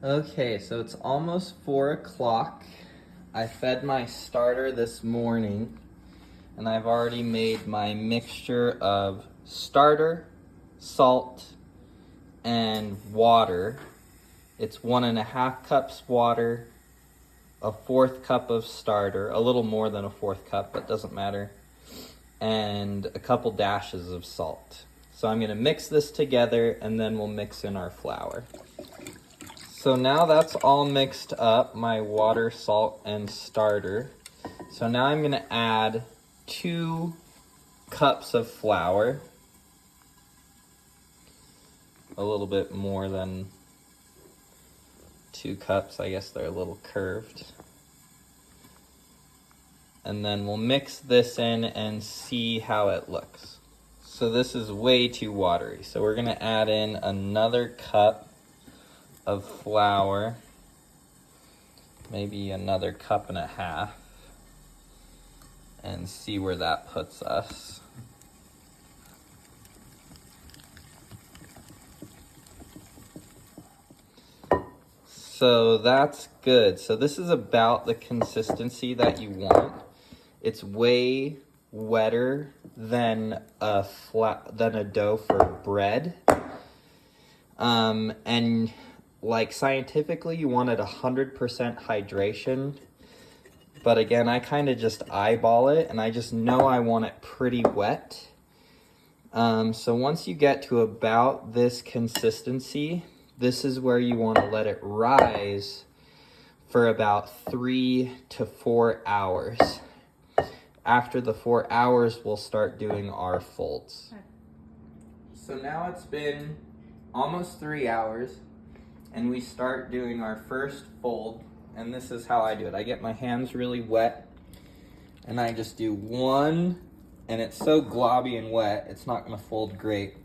Okay, so it's almost 4 o'clock. I fed my starter this morning, and I've already made my mixture of starter, salt, and water. It's 1.5 cups water, a 1/4 cup of starter, a little more than a 1/4 cup, but doesn't matter, and a couple dashes of salt. So I'm gonna mix this together and then we'll mix in our flour. So now that's all mixed up, my water, salt, and starter. So now I'm gonna add 2 cups of flour. A little bit more than 2 cups, I guess they're a little curved. And then we'll mix this in and see how it looks. So this is way too watery. So we're gonna add in another cup of flour, maybe another 1.5 cups, and see where that puts us. So that's good. So this is about the consistency that you want. It's way wetter than a dough for bread. And like scientifically, you want it 100% hydration. But again, I kind of just eyeball it, and I just know I want it pretty wet. So once you get to about this consistency, this is where you want to let it rise for about 3 to 4 hours. After the 4 hours, we'll start doing our folds. So now it's been almost 3 hours, and we start doing our first fold, and this is how I do it. I get my hands really wet, and I just do 1, and it's so globby and wet, it's not gonna fold great.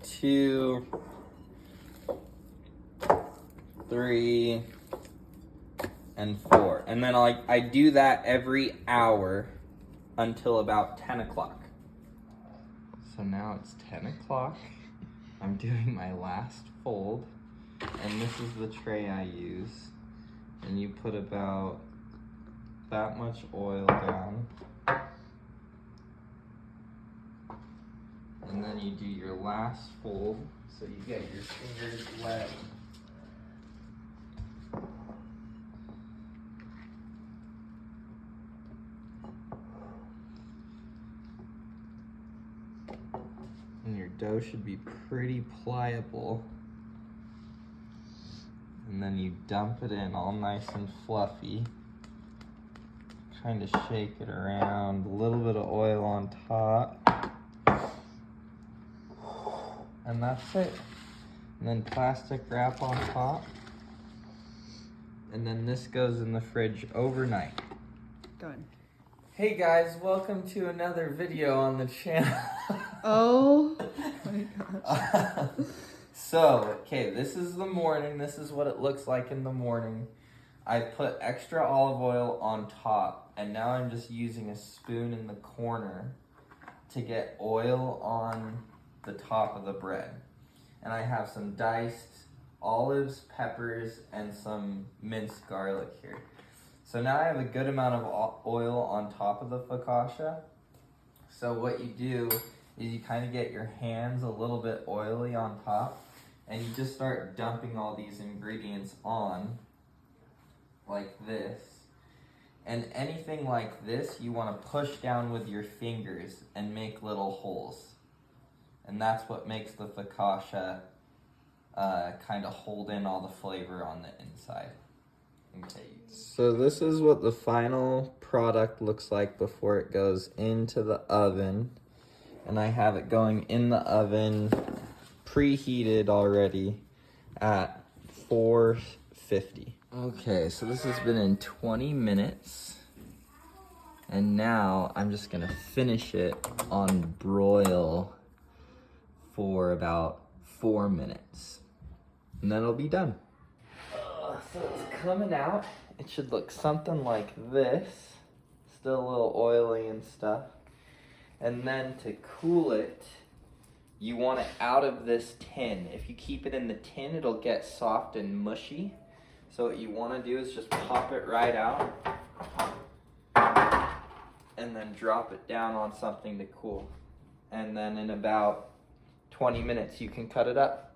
2, 3, and 4. And then I do that every hour until about 10 o'clock. So now it's 10 o'clock. I'm doing my last fold, and this is the tray I use. And you put about that much oil down. And then you do your last fold, so you get your fingers wet. And your dough should be pretty pliable. And then you dump it in all nice and fluffy. Kind of shake it around, a little bit of oil on top. And that's it. And then plastic wrap on top. And then this goes in the fridge overnight. Good. Hey guys, welcome to another video on the channel. Oh my gosh. So, okay, this is the morning. This is what it looks like in the morning. I put extra olive oil on top, and now I'm just using a spoon in the corner to get oil on the top of the bread. And I have some diced olives, peppers, and some minced garlic here. So now I have a good amount of oil on top of the focaccia. So what you do is you kind of get your hands a little bit oily on top, and you just start dumping all these ingredients on like this. And anything like this, you want to push down with your fingers and make little holes. And that's what makes the focaccia kind of hold in all the flavor on the inside. Okay. So this is what the final product looks like before it goes into the oven. And I have it going in the oven preheated already at 450. Okay, so this has been in 20 minutes. And now I'm just gonna finish it on broil for about 4 minutes. And then it'll be done. So it's coming out. It should look something like this. Still a little oily and stuff. And then to cool it, you want it out of this tin. If you keep it in the tin, it'll get soft and mushy. So what you want to do is just pop it right out and then drop it down on something to cool. And then in about 20 minutes you can cut it up.